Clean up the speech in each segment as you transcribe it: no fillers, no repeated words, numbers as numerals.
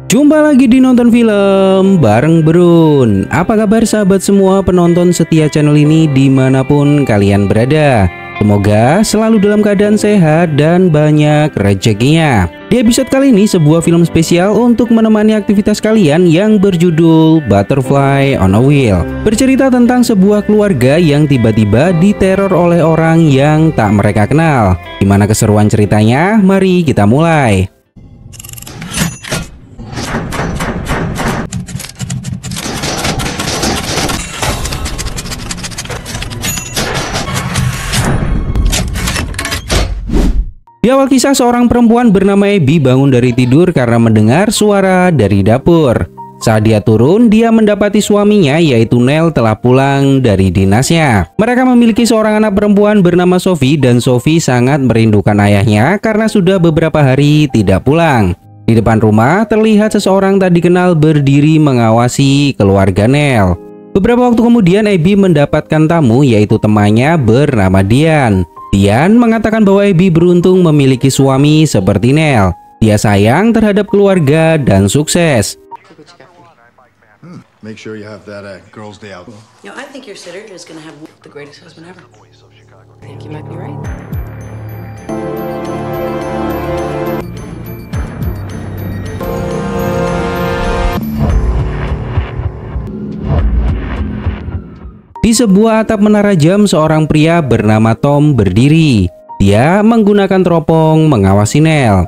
Jumpa lagi di Nonton Film bareng Brun. Apa kabar sahabat semua penonton setia channel ini dimanapun kalian berada? Semoga selalu dalam keadaan sehat dan banyak rezekinya. Di episode kali ini sebuah film spesial untuk menemani aktivitas kalian yang berjudul Butterfly on a Wheel. Bercerita tentang sebuah keluarga yang tiba-tiba diteror oleh orang yang tak mereka kenal. Gimana keseruan ceritanya? Mari kita mulai. Di awal kisah, seorang perempuan bernama Abby bangun dari tidur karena mendengar suara dari dapur. Saat dia turun, dia mendapati suaminya yaitu Neil telah pulang dari dinasnya. Mereka memiliki seorang anak perempuan bernama Sophie dan Sophie sangat merindukan ayahnya karena sudah beberapa hari tidak pulang. Di depan rumah terlihat seseorang tak dikenal berdiri mengawasi keluarga Neil. Beberapa waktu kemudian Abby mendapatkan tamu yaitu temannya bernama Dian. Dian mengatakan bahwa Abby beruntung memiliki suami seperti Neil. Dia sayang terhadap keluarga dan sukses. Make sure you have that girls' day out. You know, I think your sitter is going to have the greatest husband ever. I think you might be right. Di sebuah atap menara jam, seorang pria bernama Tom berdiri. Dia menggunakan teropong mengawasi Neil.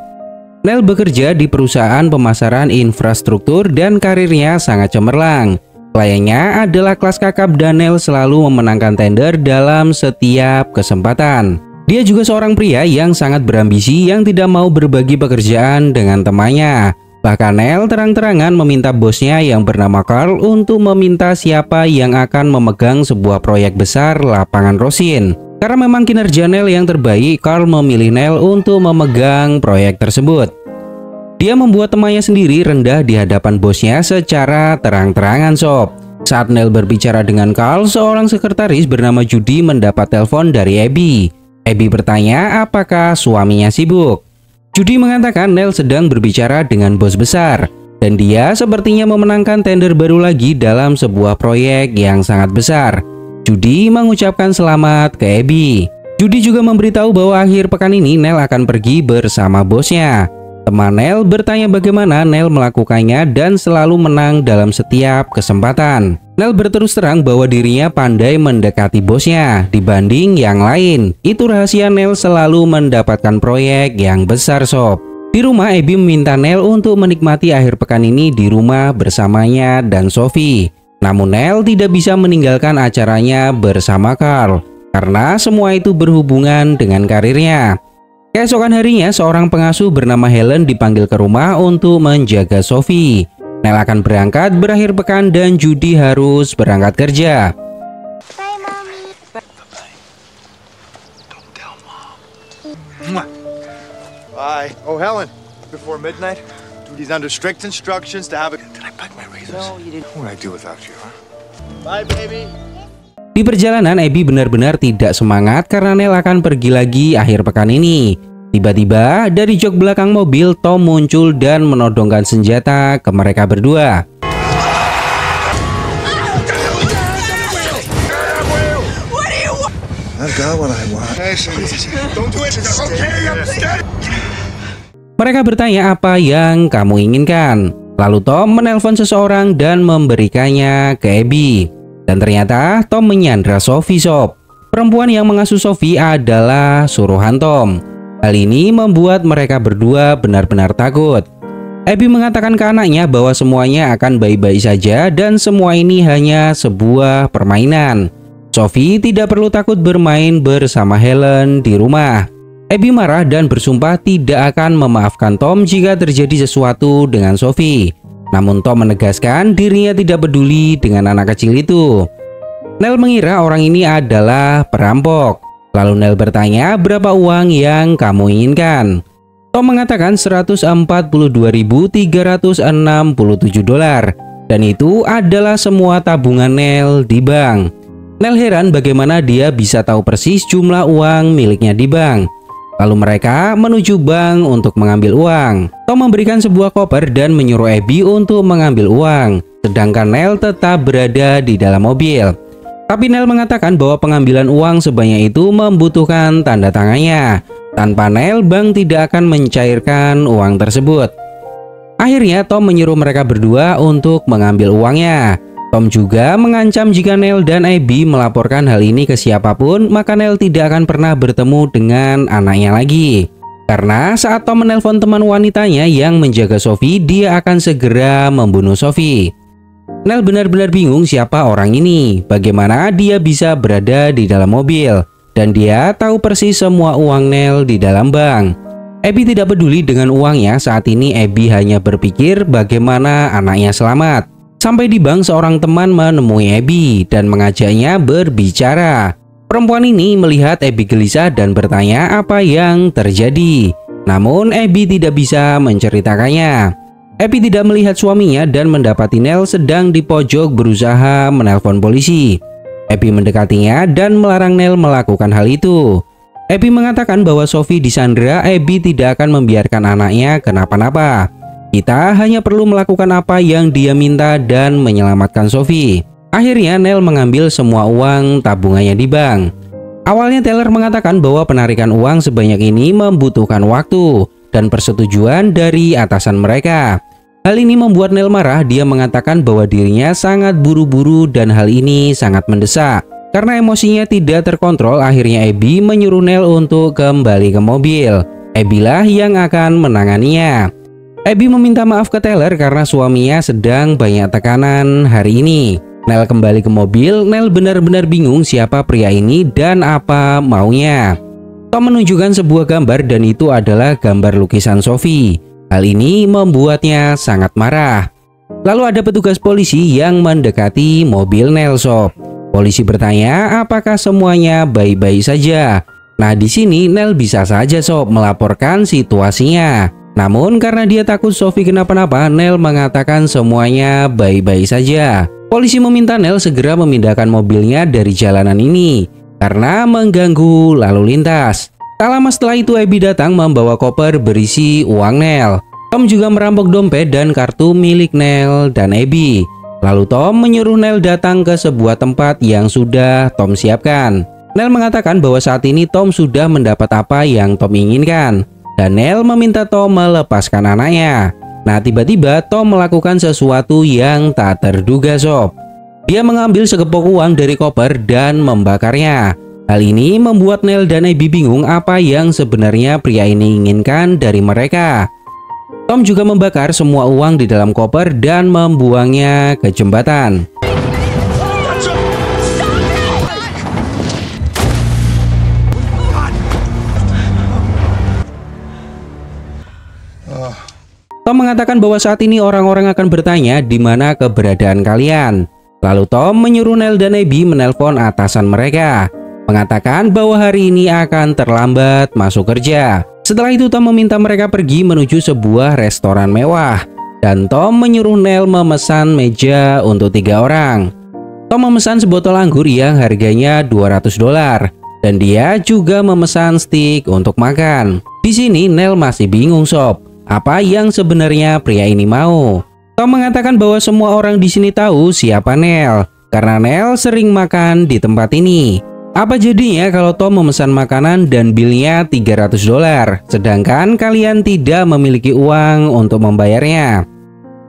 Neil bekerja di perusahaan pemasaran infrastruktur dan karirnya sangat cemerlang. Kliennya adalah kelas kakap dan Neil selalu memenangkan tender dalam setiap kesempatan. Dia juga seorang pria yang sangat berambisi yang tidak mau berbagi pekerjaan dengan temannya. Bahkan Neil terang-terangan meminta bosnya yang bernama Carl untuk meminta siapa yang akan memegang sebuah proyek besar lapangan Rosin. Karena memang kinerja Neil yang terbaik, Carl memilih Neil untuk memegang proyek tersebut. Dia membuat temannya sendiri rendah di hadapan bosnya secara terang-terangan sob. Saat Neil berbicara dengan Carl, seorang sekretaris bernama Judy mendapat telepon dari Abby. Abby bertanya apakah suaminya sibuk. Judy mengatakan Neil sedang berbicara dengan bos besar dan dia sepertinya memenangkan tender baru lagi dalam sebuah proyek yang sangat besar. Judy mengucapkan selamat ke Abby. Judy juga memberitahu bahwa akhir pekan ini Neil akan pergi bersama bosnya. Teman Neil bertanya bagaimana Neil melakukannya dan selalu menang dalam setiap kesempatan. Neil berterus terang bahwa dirinya pandai mendekati bosnya dibanding yang lain. Itu rahasia Neil selalu mendapatkan proyek yang besar sob. Di rumah, Abby meminta Neil untuk menikmati akhir pekan ini di rumah bersamanya dan Sophie. Namun Neil tidak bisa meninggalkan acaranya bersama Carl karena semua itu berhubungan dengan karirnya. Keesokan harinya, seorang pengasuh bernama Helen dipanggil ke rumah untuk menjaga Sophie. Neil akan berangkat berakhir pekan dan Judy harus berangkat kerja. Bye, Mommy. Bye-bye. Don't tell Mom. Bye. Oh, Helen, before midnight, Judy's under strict instructions to have a... Did I pack my razors? No, you didn't. What would I do without you, huh? Bye, baby. Di perjalanan, Abby benar-benar tidak semangat karena Neil akan pergi lagi akhir pekan ini. Tiba-tiba dari jok belakang mobil, Tom muncul dan menodongkan senjata ke mereka berdua. Mereka bertanya apa yang kamu inginkan. Lalu Tom menelpon seseorang dan memberikannya ke Abby. Dan ternyata Tom menyandra Sophie sob. Perempuan yang mengasuh Sophie adalah suruhan Tom. Hal ini membuat mereka berdua benar-benar takut. Abby mengatakan ke anaknya bahwa semuanya akan baik-baik saja dan semua ini hanya sebuah permainan. Sophie tidak perlu takut bermain bersama Helen di rumah. Abby marah dan bersumpah tidak akan memaafkan Tom jika terjadi sesuatu dengan Sophie. Namun Tom menegaskan dirinya tidak peduli dengan anak kecil itu. Neil mengira orang ini adalah perampok. Lalu Neil bertanya berapa uang yang kamu inginkan. Tom mengatakan 142.367 dolar. Dan itu adalah semua tabungan Neil di bank. Neil heran bagaimana dia bisa tahu persis jumlah uang miliknya di bank. Lalu mereka menuju bank untuk mengambil uang. Tom memberikan sebuah koper dan menyuruh Abby untuk mengambil uang, sedangkan Nell tetap berada di dalam mobil. Tapi Nell mengatakan bahwa pengambilan uang sebanyak itu membutuhkan tanda tangannya. Tanpa Nell, bank tidak akan mencairkan uang tersebut. Akhirnya Tom menyuruh mereka berdua untuk mengambil uangnya. Tom juga mengancam jika Nell dan Abby melaporkan hal ini ke siapapun, maka Nell tidak akan pernah bertemu dengan anaknya lagi. Karena saat Tom menelpon teman wanitanya yang menjaga Sophie, dia akan segera membunuh Sophie. Nell benar-benar bingung siapa orang ini, bagaimana dia bisa berada di dalam mobil, dan dia tahu persis semua uang Nell di dalam bank. Abby tidak peduli dengan uangnya. Saat ini Abby hanya berpikir bagaimana anaknya selamat. Sampai di bank, seorang teman menemui Abby dan mengajaknya berbicara. Perempuan ini melihat Abby gelisah dan bertanya apa yang terjadi. Namun Abby tidak bisa menceritakannya. Abby tidak melihat suaminya dan mendapati Nell sedang di pojok berusaha menelpon polisi. Abby mendekatinya dan melarang Nell melakukan hal itu. Abby mengatakan bahwa Sophie disandra. Abby tidak akan membiarkan anaknya kenapa-napa. Kita hanya perlu melakukan apa yang dia minta dan menyelamatkan Sophie. Akhirnya Nell mengambil semua uang tabungannya di bank. Awalnya Taylor mengatakan bahwa penarikan uang sebanyak ini membutuhkan waktu dan persetujuan dari atasan mereka. Hal ini membuat Nell marah. Dia mengatakan bahwa dirinya sangat buru-buru dan hal ini sangat mendesak. Karena emosinya tidak terkontrol, akhirnya Abby menyuruh Nell untuk kembali ke mobil. Abby lah yang akan menanganinya. Abby meminta maaf ke Taylor karena suaminya sedang banyak tekanan hari ini. Nell kembali ke mobil. Nell benar-benar bingung siapa pria ini dan apa maunya. Tom menunjukkan sebuah gambar dan itu adalah gambar lukisan Sophie. Hal ini membuatnya sangat marah. Lalu ada petugas polisi yang mendekati mobil Nell Sob. Polisi bertanya apakah semuanya baik-baik saja. Nah, di sini Nell bisa saja Sob melaporkan situasinya. Namun karena dia takut Sophie kenapa-napa, Nell mengatakan semuanya baik-baik saja. Polisi meminta Nell segera memindahkan mobilnya dari jalanan ini karena mengganggu lalu lintas. Tak lama setelah itu Abby datang membawa koper berisi uang Nell. Tom juga merampok dompet dan kartu milik Nell dan Abby. Lalu Tom menyuruh Nell datang ke sebuah tempat yang sudah Tom siapkan. Nell mengatakan bahwa saat ini Tom sudah mendapat apa yang Tom inginkan. Dan Nell meminta Tom melepaskan anaknya. Nah, tiba-tiba Tom melakukan sesuatu yang tak terduga Sob. Dia mengambil segepok uang dari koper dan membakarnya. Hal ini membuat Nell dan Abby bingung apa yang sebenarnya pria ini inginkan dari mereka. Tom juga membakar semua uang di dalam koper dan membuangnya ke jembatan. Tom mengatakan bahwa saat ini orang-orang akan bertanya di mana keberadaan kalian. Lalu Tom menyuruh Nell dan Abby menelpon atasan mereka, mengatakan bahwa hari ini akan terlambat masuk kerja. Setelah itu Tom meminta mereka pergi menuju sebuah restoran mewah. Dan Tom menyuruh Nell memesan meja untuk 3 orang. Tom memesan sebotol anggur yang harganya $200. Dan dia juga memesan steak untuk makan. Di sini Nell masih bingung Sob. Apa yang sebenarnya pria ini mau? Tom mengatakan bahwa semua orang di sini tahu siapa Nell karena Nell sering makan di tempat ini. Apa jadinya kalau Tom memesan makanan dan bilnya $300, sedangkan kalian tidak memiliki uang untuk membayarnya?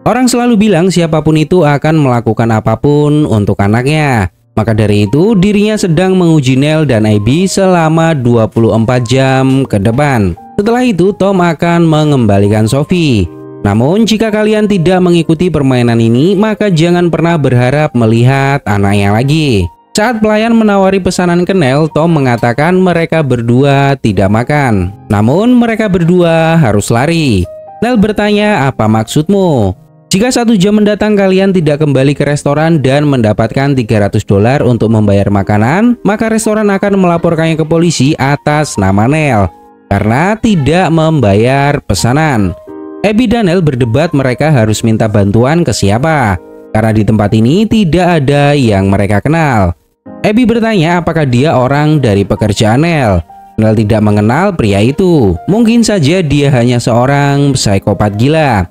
Orang selalu bilang siapapun itu akan melakukan apapun untuk anaknya. Maka dari itu dirinya sedang menguji Nell dan Abby selama 24 jam ke depan. Setelah itu Tom akan mengembalikan Sophie. Namun jika kalian tidak mengikuti permainan ini, maka jangan pernah berharap melihat anaknya lagi. Saat pelayan menawari pesanan ke Nell, Tom mengatakan mereka berdua tidak makan. Namun mereka berdua harus lari. Nell bertanya, apa maksudmu? Jika 1 jam mendatang kalian tidak kembali ke restoran dan mendapatkan $300 untuk membayar makanan, maka restoran akan melaporkannya ke polisi atas nama Nell karena tidak membayar pesanan. Abby dan Nell berdebat mereka harus minta bantuan ke siapa, karena di tempat ini tidak ada yang mereka kenal. Abby bertanya apakah dia orang dari pekerjaan Nell. Nel tidak mengenal pria itu. Mungkin saja dia hanya seorang psikopat gila.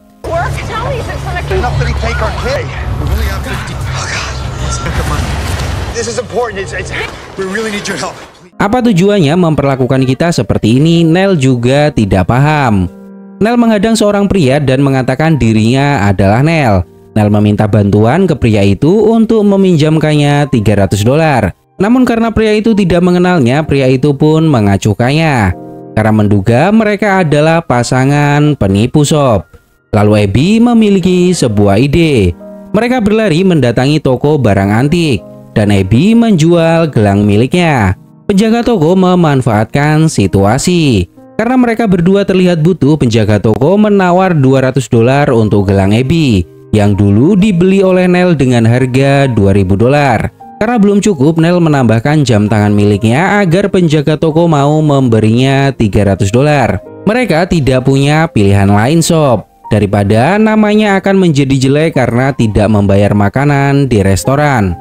Enough that he take our kid. We really have to. Oh God. Come on. This is important. We really need your help. Apa tujuannya memperlakukan kita seperti ini? Nel juga tidak paham. Nel menghadang seorang pria dan mengatakan dirinya adalah Nel. Nel meminta bantuan ke pria itu untuk meminjamkannya $300. Namun karena pria itu tidak mengenalnya, pria itu pun mengacuhkannya karena menduga mereka adalah pasangan penipu sob. Lalu Abby memiliki sebuah ide. Mereka berlari mendatangi toko barang antik dan Abby menjual gelang miliknya. Penjaga toko memanfaatkan situasi. Karena mereka berdua terlihat butuh, penjaga toko menawar $200 untuk gelang Abby yang dulu dibeli oleh Nel dengan harga $2.000. Karena belum cukup, Nel menambahkan jam tangan miliknya agar penjaga toko mau memberinya $300. Mereka tidak punya pilihan lain sob, daripada namanya akan menjadi jelek karena tidak membayar makanan di restoran.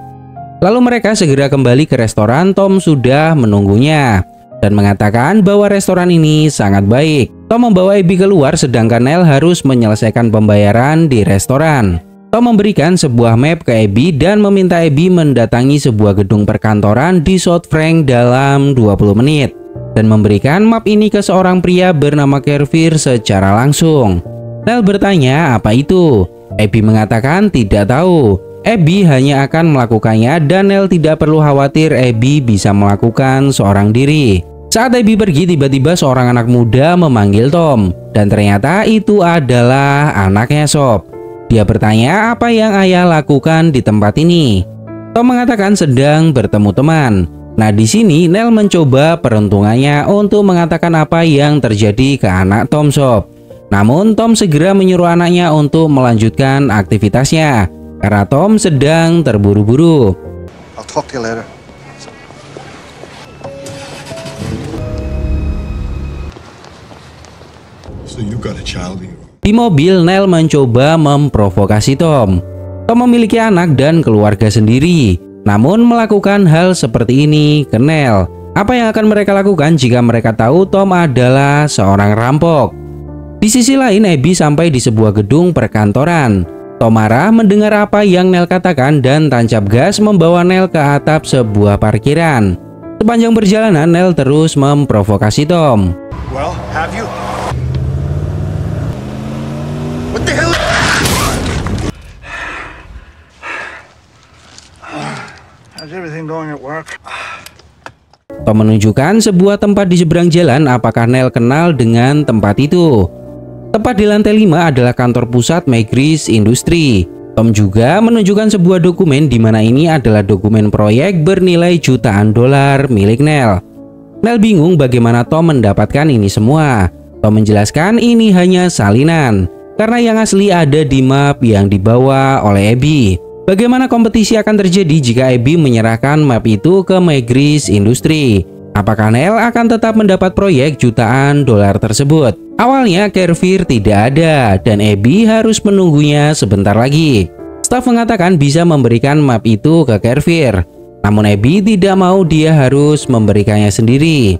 Lalu mereka segera kembali ke restoran. Tom sudah menunggunya dan mengatakan bahwa restoran ini sangat baik. Tom membawa Abby keluar sedangkan Nel harus menyelesaikan pembayaran di restoran. Tom memberikan sebuah map ke Abby dan meminta Abby mendatangi sebuah gedung perkantoran di South Frank dalam 20 menit dan memberikan map ini ke seorang pria bernama Kervir secara langsung. Nel bertanya apa itu. Abby mengatakan tidak tahu. Abby hanya akan melakukannya dan Nel tidak perlu khawatir, Abby bisa melakukan seorang diri. Saat Abby pergi, tiba-tiba seorang anak muda memanggil Tom dan ternyata itu adalah anaknya sob. Dia bertanya apa yang ayah lakukan di tempat ini. Tom mengatakan sedang bertemu teman. Nah, di sini Nel mencoba peruntungannya untuk mengatakan apa yang terjadi ke anak Tom sob. Namun Tom segera menyuruh anaknya untuk melanjutkan aktivitasnya karena Tom sedang terburu-buru. I'll talk to you later. So you got a child. Di mobil, Nel mencoba memprovokasi Tom. Tom memiliki anak dan keluarga sendiri, namun melakukan hal seperti ini ke Nel. Apa yang akan mereka lakukan jika mereka tahu Tom adalah seorang rampok? Di sisi lain, Abby sampai di sebuah gedung perkantoran. Tom marah mendengar apa yang Nel katakan dan tancap gas membawa Nel ke atap sebuah parkiran. Sepanjang perjalanan, Nel terus memprovokasi Tom. Well, have you? What the hell? How's everything going at work? Tom menunjukkan sebuah tempat di seberang jalan. Apakah Nel kenal dengan tempat itu? Tepat di lantai 5 adalah kantor pusat Megris Industri. Tom juga menunjukkan sebuah dokumen di mana ini adalah dokumen proyek bernilai jutaan dolar milik Nel. Nel bingung bagaimana Tom mendapatkan ini semua. Tom menjelaskan ini hanya salinan karena yang asli ada di map yang dibawa oleh Abby. Bagaimana kompetisi akan terjadi jika Abby menyerahkan map itu ke Megris Industri? Apakah Nel akan tetap mendapat proyek jutaan dolar tersebut? Awalnya Kervir tidak ada dan Abby harus menunggunya sebentar lagi. Staf mengatakan bisa memberikan map itu ke Kervir, namun Abby tidak mau, dia harus memberikannya sendiri.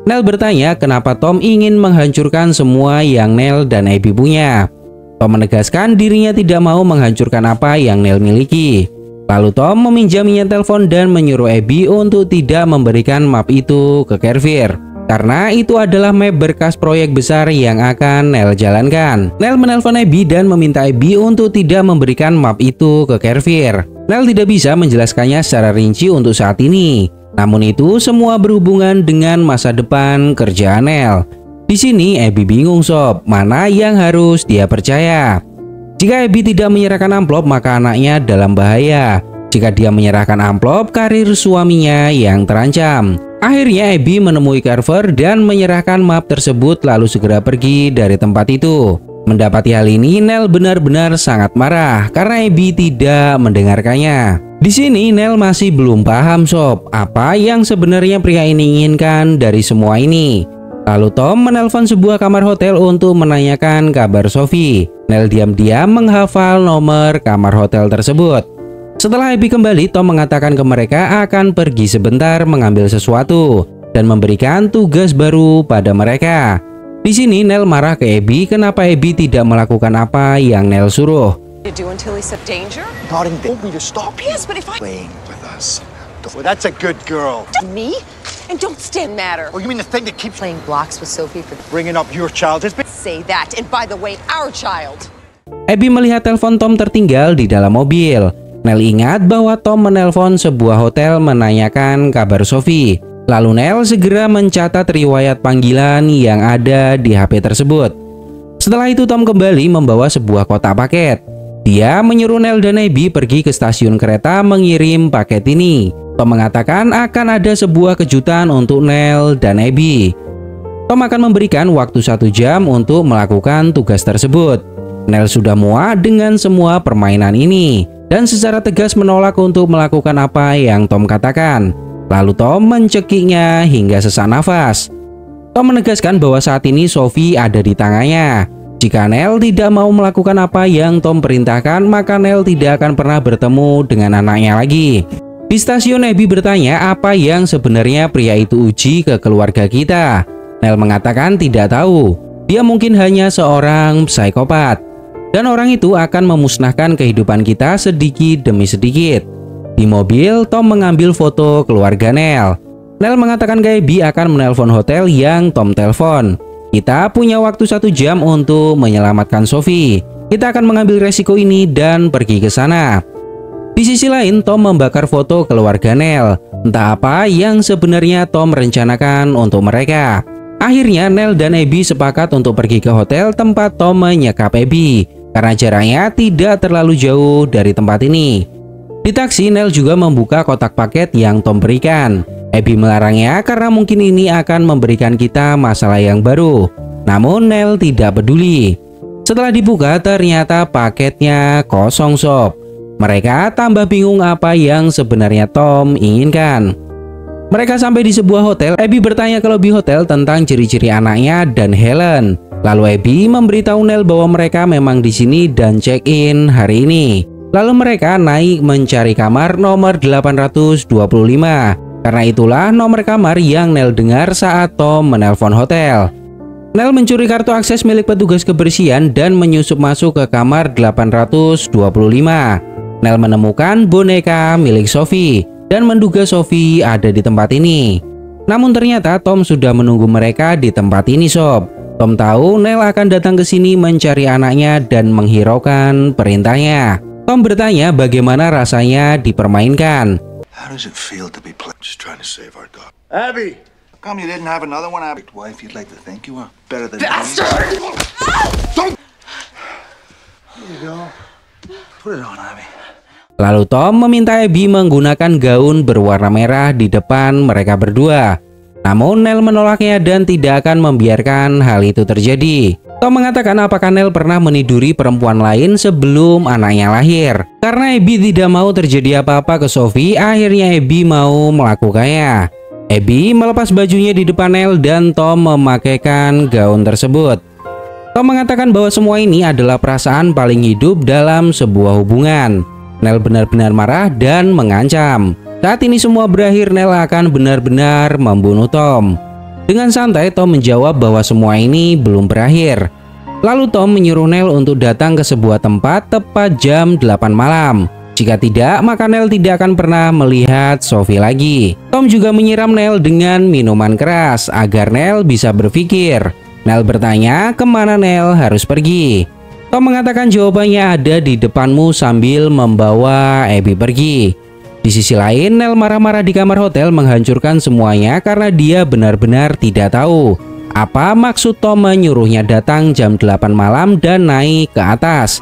Nel bertanya kenapa Tom ingin menghancurkan semua yang Nel dan Abby punya. Tom menegaskan dirinya tidak mau menghancurkan apa yang Nel miliki. Lalu Tom meminjaminya telepon dan menyuruh Abby untuk tidak memberikan map itu ke Kervir karena itu adalah map berkas proyek besar yang akan Nel jalankan. Nel menelpon Abby dan meminta Abby untuk tidak memberikan map itu ke Kervir. Nel tidak bisa menjelaskannya secara rinci untuk saat ini. Namun itu semua berhubungan dengan masa depan kerja Nel. Di sini Abby bingung sob, mana yang harus dia percaya. Jika Abby tidak menyerahkan amplop, maka anaknya dalam bahaya. Jika dia menyerahkan amplop, karir suaminya yang terancam. Akhirnya Abby menemui Carver dan menyerahkan map tersebut lalu segera pergi dari tempat itu. Mendapati hal ini, Nel benar-benar sangat marah karena Abby tidak mendengarkannya. Di sini Nel masih belum paham sob, apa yang sebenarnya pria ini inginkan dari semua ini. Lalu Tom menelpon sebuah kamar hotel untuk menanyakan kabar Sophie. Nel diam-diam menghafal nomor kamar hotel tersebut. Setelah Abby kembali, Tom mengatakan ke mereka akan pergi sebentar mengambil sesuatu. dan memberikan tugas baru pada mereka. Di sini Nell marah ke Abby kenapa Abby tidak melakukan apa yang Nell suruh. Well, that's a good girl. Me? And don't stand matter. Oh, you mean the thing that keeps Playing blocks with Sophie for bringing up your child? It's been... say that. And by the way, our child. Abby melihat telepon Tom tertinggal di dalam mobil. Nell ingat bahwa Tom menelpon sebuah hotel menanyakan kabar Sophie. Lalu Nell segera mencatat riwayat panggilan yang ada di HP tersebut. Setelah itu Tom kembali membawa sebuah kotak paket. Dia menyuruh Nell dan Abby pergi ke stasiun kereta mengirim paket ini. Tom mengatakan akan ada sebuah kejutan untuk Nell dan Abby. Tom akan memberikan waktu 1 jam untuk melakukan tugas tersebut. Nell sudah muak dengan semua permainan ini dan secara tegas menolak untuk melakukan apa yang Tom katakan. Lalu Tom mencekiknya hingga sesak nafas. Tom menegaskan bahwa saat ini Sophie ada di tangannya. Jika Nell tidak mau melakukan apa yang Tom perintahkan, maka Nell tidak akan pernah bertemu dengan anaknya lagi. Di stasiun Abby bertanya apa yang sebenarnya pria itu uji ke keluarga kita. Nell mengatakan tidak tahu. Dia mungkin hanya seorang psikopat. Dan orang itu akan memusnahkan kehidupan kita sedikit demi sedikit. Di mobil, Tom mengambil foto keluarga Nell. Nell mengatakan ke Abby akan menelpon hotel yang Tom telepon. Kita punya waktu 1 jam untuk menyelamatkan Sophie. Kita akan mengambil resiko ini dan pergi ke sana. Di sisi lain, Tom membakar foto keluarga Nell. Entah apa yang sebenarnya Tom rencanakan untuk mereka. Akhirnya Nell dan Abby sepakat untuk pergi ke hotel tempat Tom menyekap Abby, karena jaraknya tidak terlalu jauh dari tempat ini. Di taksi, Nell juga membuka kotak paket yang Tom berikan. Abby melarangnya karena mungkin ini akan memberikan kita masalah yang baru. Namun Nell tidak peduli. Setelah dibuka, ternyata paketnya kosong sob. Mereka tambah bingung apa yang sebenarnya Tom inginkan. Mereka sampai di sebuah hotel. Abby bertanya ke lobi hotel tentang ciri-ciri anaknya dan Helen. Lalu Abby memberitahu Nell bahwa mereka memang di sini dan check-in hari ini. Lalu mereka naik mencari kamar nomor 825. Karena itulah nomor kamar yang Nell dengar saat Tom menelpon hotel. Nell mencuri kartu akses milik petugas kebersihan dan menyusup masuk ke kamar 825. Nell menemukan boneka milik Sophie dan menduga Sophie ada di tempat ini. Namun ternyata Tom sudah menunggu mereka di tempat ini sob. Tom tahu Nell akan datang ke sini mencari anaknya dan menghiraukan perintahnya. Tom bertanya bagaimana rasanya dipermainkan. How does it feel to be just trying to save our dog? Abby! How come you didn't have another one, Abby? Wife, you'd like to think you were better than Bastard! Don't! There you go. Put it on, Abby. Lalu Tom meminta Abby menggunakan gaun berwarna merah di depan mereka berdua. Namun Nell menolaknya dan tidak akan membiarkan hal itu terjadi. Tom mengatakan apakah Nell pernah meniduri perempuan lain sebelum anaknya lahir. Karena Abby tidak mau terjadi apa-apa ke Sophie, akhirnya Abby mau melakukannya. Abby melepas bajunya di depan Nell dan Tom memakaikan gaun tersebut. Tom mengatakan bahwa semua ini adalah perasaan paling hidup dalam sebuah hubungan. Nell benar-benar marah dan mengancam. Saat ini semua berakhir, Nell akan benar-benar membunuh Tom. Dengan santai Tom menjawab bahwa semua ini belum berakhir. Lalu Tom menyuruh Nell untuk datang ke sebuah tempat tepat jam 8 malam. Jika tidak, maka Nell tidak akan pernah melihat Sophie lagi. Tom juga menyiram Nell dengan minuman keras agar Nell bisa berpikir. Nell bertanya kemana Nell harus pergi. Tom mengatakan jawabannya ada di depanmu sambil membawa Abby pergi. Di sisi lain, Nell marah-marah di kamar hotel menghancurkan semuanya karena dia benar-benar tidak tahu apa maksud Tom menyuruhnya datang jam 8 malam dan naik ke atas.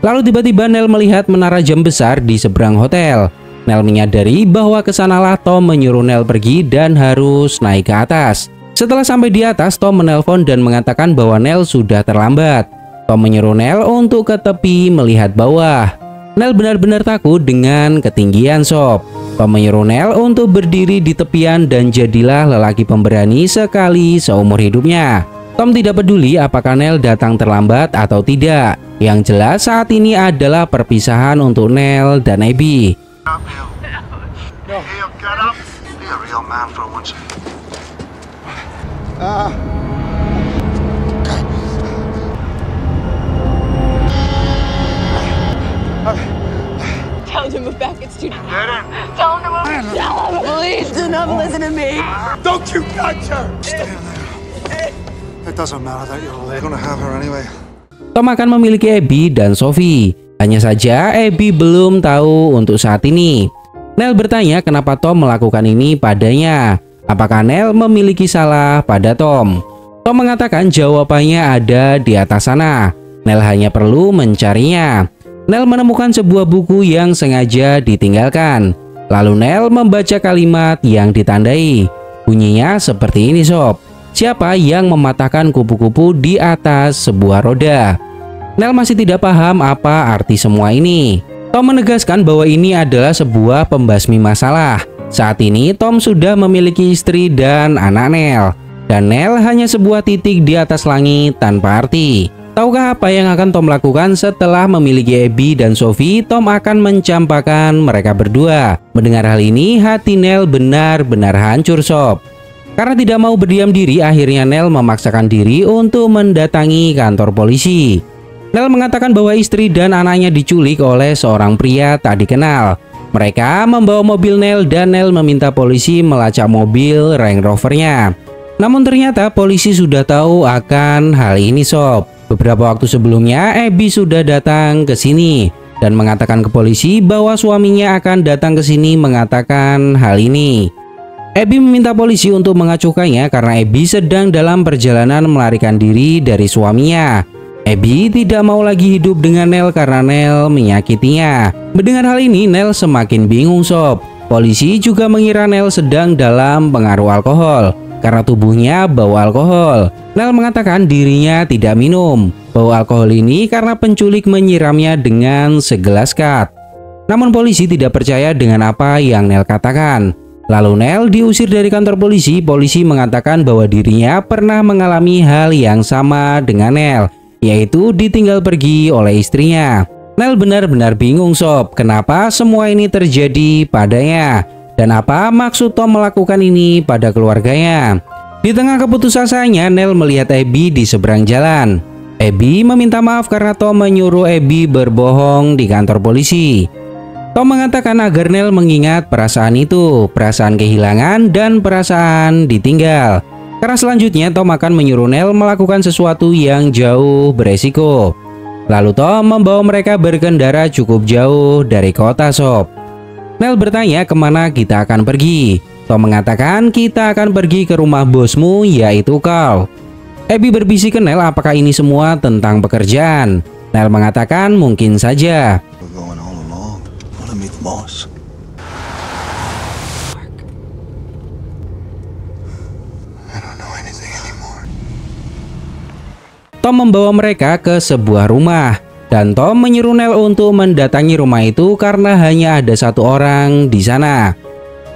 Lalu tiba-tiba Nell melihat menara jam besar di seberang hotel. Nell menyadari bahwa kesanalah Tom menyuruh Nell pergi dan harus naik ke atas. Setelah sampai di atas, Tom menelpon dan mengatakan bahwa Nell sudah terlambat. Tom menyuruh Nell untuk ke tepi melihat bawah. Nell benar-benar takut dengan ketinggian sob. Tom menyuruh Nell untuk berdiri di tepian dan jadilah lelaki pemberani sekali seumur hidupnya. Tom tidak peduli apakah Nell datang terlambat atau tidak. Yang jelas saat ini adalah perpisahan untuk Nell dan Abby. Tell him to move back. It's too. Tell him to move. Tell him, please. Do not listen to me. Don't you touch her! It doesn't matter that you're gonna have her anyway. Tom akan memiliki Abby dan Sophie. Hanya saja Abby belum tahu untuk saat ini. Nell bertanya kenapa Tom melakukan ini padanya. Apakah Nell memiliki salah pada Tom? Tom mengatakan jawabannya ada di atas sana. Nell hanya perlu mencarinya. Nell menemukan sebuah buku yang sengaja ditinggalkan. Lalu Nell membaca kalimat yang ditandai. Bunyinya seperti ini sob. Siapa yang mematahkan kupu-kupu di atas sebuah roda? Nell masih tidak paham apa arti semua ini. Tom menegaskan bahwa ini adalah sebuah pembasmi masalah. Saat ini Tom sudah memiliki istri dan anak Nell. Dan Nell hanya sebuah titik di atas langit tanpa arti. Tahukah apa yang akan Tom lakukan setelah memiliki Abby dan Sophie? Tom akan mencampakkan mereka berdua. Mendengar hal ini, hati Nell benar-benar hancur sob. Karena tidak mau berdiam diri, akhirnya Nell memaksakan diri untuk mendatangi kantor polisi. Nell mengatakan bahwa istri dan anaknya diculik oleh seorang pria tak dikenal. Mereka membawa mobil Nell dan Nell meminta polisi melacak mobil Range Rover-nya. Namun ternyata polisi sudah tahu akan hal ini sob. Beberapa waktu sebelumnya, Abby sudah datang ke sini dan mengatakan ke polisi bahwa suaminya akan datang ke sini mengatakan hal ini. Abby meminta polisi untuk mengacuhkannya karena Abby sedang dalam perjalanan melarikan diri dari suaminya. Abby tidak mau lagi hidup dengan Nell karena Nell menyakitinya. Mendengar hal ini, Nell semakin bingung sob. Polisi juga mengira Nell sedang dalam pengaruh alkohol karena tubuhnya bau alkohol. Nell mengatakan dirinya tidak minum. Bau alkohol ini karena penculik menyiramnya dengan segelas kat. Namun polisi tidak percaya dengan apa yang Nell katakan. Lalu Nell diusir dari kantor polisi. Polisi mengatakan bahwa dirinya pernah mengalami hal yang sama dengan Nell, yaitu ditinggal pergi oleh istrinya. Nell benar-benar bingung sob, kenapa semua ini terjadi padanya dan apa maksud Tom melakukan ini pada keluarganya. Di tengah keputusasanya, Nell melihat Abby di seberang jalan. Abby meminta maaf karena Tom menyuruh Abby berbohong di kantor polisi. Tom mengatakan agar Nell mengingat perasaan itu, perasaan kehilangan dan perasaan ditinggal. Karena selanjutnya Tom akan menyuruh Nell melakukan sesuatu yang jauh beresiko. Lalu Tom membawa mereka berkendara cukup jauh dari kota sob. Nell bertanya kemana kita akan pergi. Tom mengatakan kita akan pergi ke rumah bosmu yaitu Carl. Abby berbisik ke Nell apakah ini semua tentang pekerjaan. Nell mengatakan mungkin saja. Tom membawa mereka ke sebuah rumah. Dan Tom menyuruh Nell untuk mendatangi rumah itu karena hanya ada satu orang di sana.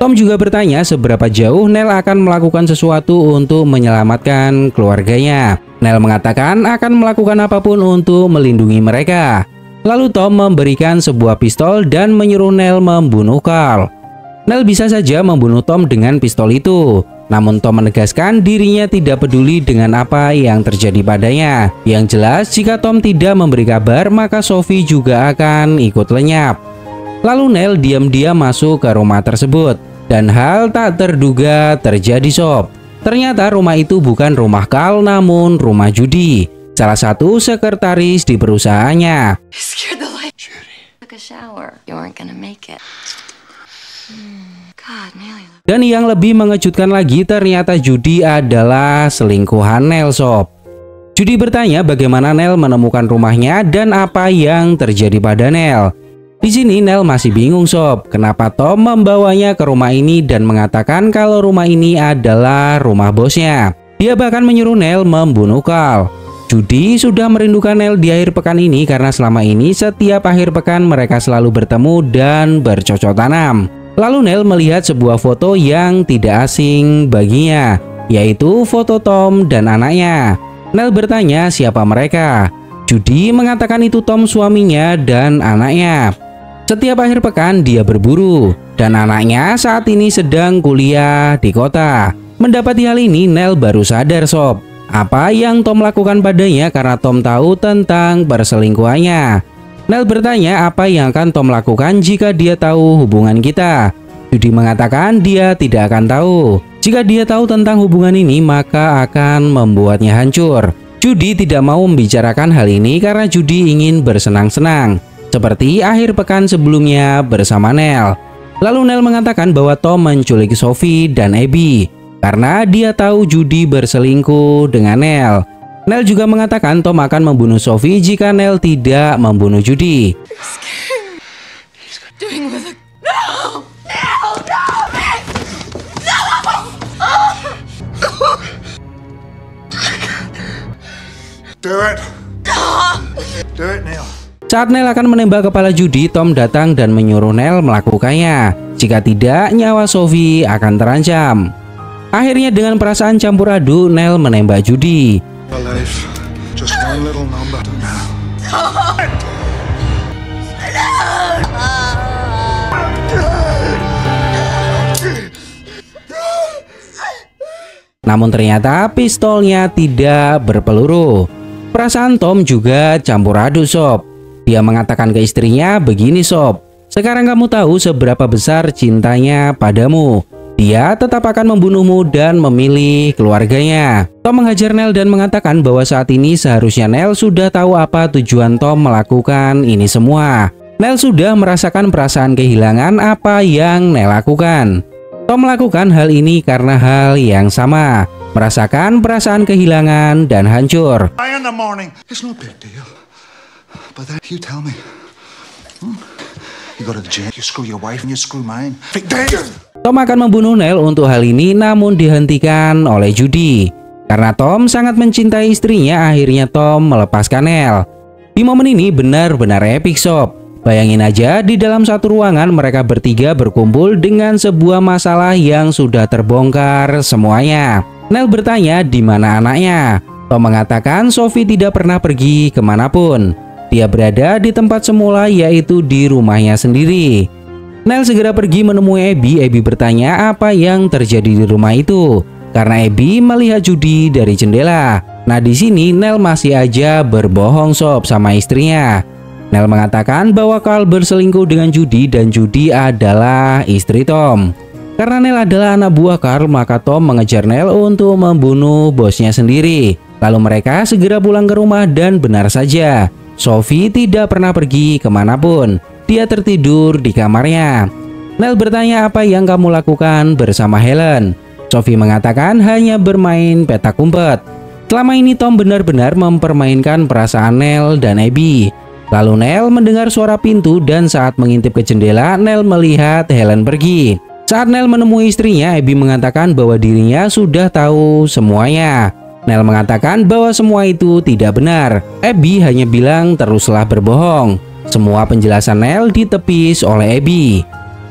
Tom juga bertanya seberapa jauh Nell akan melakukan sesuatu untuk menyelamatkan keluarganya. Nell mengatakan akan melakukan apapun untuk melindungi mereka. Lalu Tom memberikan sebuah pistol dan menyuruh Nell membunuh Carl. Nell bisa saja membunuh Tom dengan pistol itu. Namun Tom menegaskan dirinya tidak peduli dengan apa yang terjadi padanya. Yang jelas jika Tom tidak memberi kabar maka Sophie juga akan ikut lenyap. Lalu Nell diam-diam masuk ke rumah tersebut. Dan hal tak terduga terjadi sob. Ternyata rumah itu bukan rumah Carl namun rumah Judy, salah satu sekretaris di perusahaannya. Dan yang lebih mengejutkan lagi ternyata Judy adalah selingkuhan Nell sob. Judy bertanya bagaimana Nell menemukan rumahnya dan apa yang terjadi pada Nell. Di sini Nell masih bingung sob, kenapa Tom membawanya ke rumah ini dan mengatakan kalau rumah ini adalah rumah bosnya. Dia bahkan menyuruh Nell membunuh Carl. Judy sudah merindukan Nell di akhir pekan ini karena selama ini setiap akhir pekan mereka selalu bertemu dan bercocok tanam. Lalu Nell melihat sebuah foto yang tidak asing baginya, yaitu foto Tom dan anaknya. Nell bertanya siapa mereka. Judy mengatakan itu Tom suaminya dan anaknya. Setiap akhir pekan dia berburu dan anaknya saat ini sedang kuliah di kota. Mendapati hal ini, Nel baru sadar sob, apa yang Tom lakukan padanya karena Tom tahu tentang perselingkuhannya. Nel bertanya apa yang akan Tom lakukan jika dia tahu hubungan kita. Judy mengatakan dia tidak akan tahu. Jika dia tahu tentang hubungan ini, maka akan membuatnya hancur. Judy tidak mau membicarakan hal ini karena Judy ingin bersenang-senang, seperti akhir pekan sebelumnya bersama Nel. Lalu Nel mengatakan bahwa Tom menculik Sophie dan Abby karena dia tahu Judy berselingkuh dengan Nel. Nel juga mengatakan Tom akan membunuh Sophie jika Nel tidak membunuh Judy. Do it. Do it, Neil. Saat Nel akan menembak kepala Judy, Tom datang dan menyuruh Nel melakukannya. Jika tidak, nyawa Sophie akan terancam. Akhirnya dengan perasaan campur aduk, Nel menembak Judy. Alive. Just one little number now. Namun ternyata pistolnya tidak berpeluru. Perasaan Tom juga campur aduk sob. Dia mengatakan ke istrinya begini sob, sekarang kamu tahu seberapa besar cintanya padamu. Dia tetap akan membunuhmu dan memilih keluarganya. Tom menghajar Nel dan mengatakan bahwa saat ini seharusnya Nel sudah tahu apa tujuan Tom melakukan ini semua. Nel sudah merasakan perasaan kehilangan apa yang Nel lakukan. Tom melakukan hal ini karena hal yang sama, merasakan perasaan kehilangan dan hancur. In the morning. It's no big deal. But then you tell me. You go to the gym, you screw your wife and you screw mine. Big deal. Tom akan membunuh Nel untuk hal ini, namun dihentikan oleh Judy. Karena Tom sangat mencintai istrinya, akhirnya Tom melepaskan Nel. Di momen ini benar-benar epic sob. Bayangin aja, di dalam satu ruangan mereka bertiga berkumpul dengan sebuah masalah yang sudah terbongkar semuanya. Nel bertanya di mana anaknya. Tom mengatakan Sophie tidak pernah pergi kemanapun. Dia berada di tempat semula, yaitu di rumahnya sendiri. Nel segera pergi menemui Abby. Abby bertanya apa yang terjadi di rumah itu, karena Abby melihat Judy dari jendela. Nah di sini Nel masih aja berbohong sob sama istrinya. Nel mengatakan bahwa Carl berselingkuh dengan Judy dan Judy adalah istri Tom. Karena Nel adalah anak buah Carl, maka Tom mengejar Nel untuk membunuh bosnya sendiri. Lalu mereka segera pulang ke rumah dan benar saja, Sophie tidak pernah pergi kemanapun. Dia tertidur di kamarnya. Nel bertanya apa yang kamu lakukan bersama Helen. Sophie mengatakan hanya bermain petak umpet. Selama ini Tom benar-benar mempermainkan perasaan Nel dan Abby. Lalu Nel mendengar suara pintu dan saat mengintip ke jendela, Nel melihat Helen pergi. Saat Nel menemui istrinya, Abby mengatakan bahwa dirinya sudah tahu semuanya. Nel mengatakan bahwa semua itu tidak benar. Abby hanya bilang teruslah berbohong. Semua penjelasan Nel ditepis oleh Abby.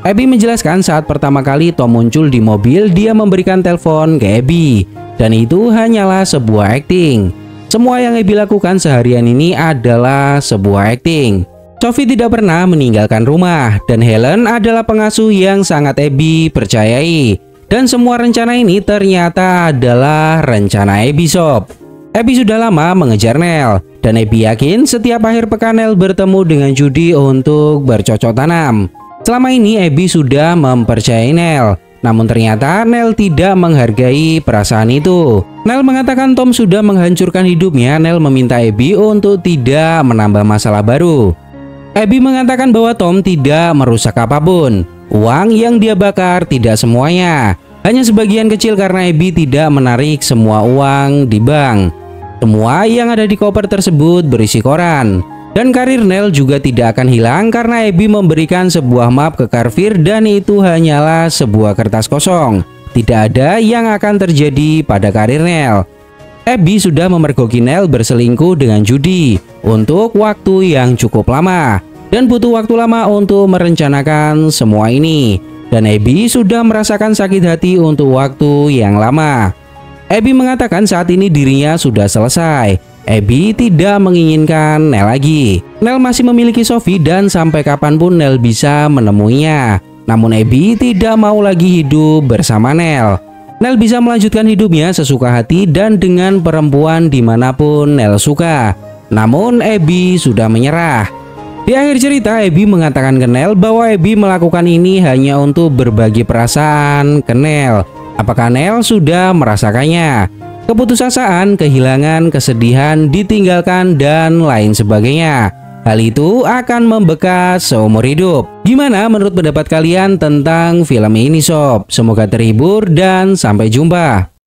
Abby menjelaskan saat pertama kali Tom muncul di mobil, dia memberikan telepon ke Abby. Dan itu hanyalah sebuah akting. Semua yang Abby lakukan seharian ini adalah sebuah akting. Sophie tidak pernah meninggalkan rumah dan Helen adalah pengasuh yang sangat Abby percayai. Dan semua rencana ini ternyata adalah rencana Abby sob. Abby sudah lama mengejar Nel dan Abby yakin setiap akhir pekan Nel bertemu dengan Judy untuk bercocok tanam. Selama ini Abby sudah mempercayai Nel. Namun ternyata Nel tidak menghargai perasaan itu. Nel mengatakan Tom sudah menghancurkan hidupnya. Nel meminta Abby untuk tidak menambah masalah baru. Abby mengatakan bahwa Tom tidak merusak apapun. Uang yang dia bakar tidak semuanya, hanya sebagian kecil karena Abby tidak menarik semua uang di bank. Semua yang ada di koper tersebut berisi koran. Dan karir Nel juga tidak akan hilang karena Abby memberikan sebuah map ke Carver dan itu hanyalah sebuah kertas kosong. Tidak ada yang akan terjadi pada karir Nel. Abby sudah memergoki Nel berselingkuh dengan Judy untuk waktu yang cukup lama dan butuh waktu lama untuk merencanakan semua ini. Dan Abby sudah merasakan sakit hati untuk waktu yang lama. Abby mengatakan saat ini dirinya sudah selesai. Abby tidak menginginkan Nel lagi. Nel masih memiliki Sophie dan sampai kapanpun Nel bisa menemuinya. Namun Abby tidak mau lagi hidup bersama Nel. Nel bisa melanjutkan hidupnya sesuka hati dan dengan perempuan dimanapun Nel suka. Namun Abby sudah menyerah. Di akhir cerita, Abby mengatakan ke Nel bahwa Abby melakukan ini hanya untuk berbagi perasaan ke Nel. Apakah Nel sudah merasakannya? Keputusasaan, kehilangan, kesedihan, ditinggalkan, dan lain sebagainya. Hal itu akan membekas seumur hidup. Gimana menurut pendapat kalian tentang film ini sob? Semoga terhibur dan sampai jumpa.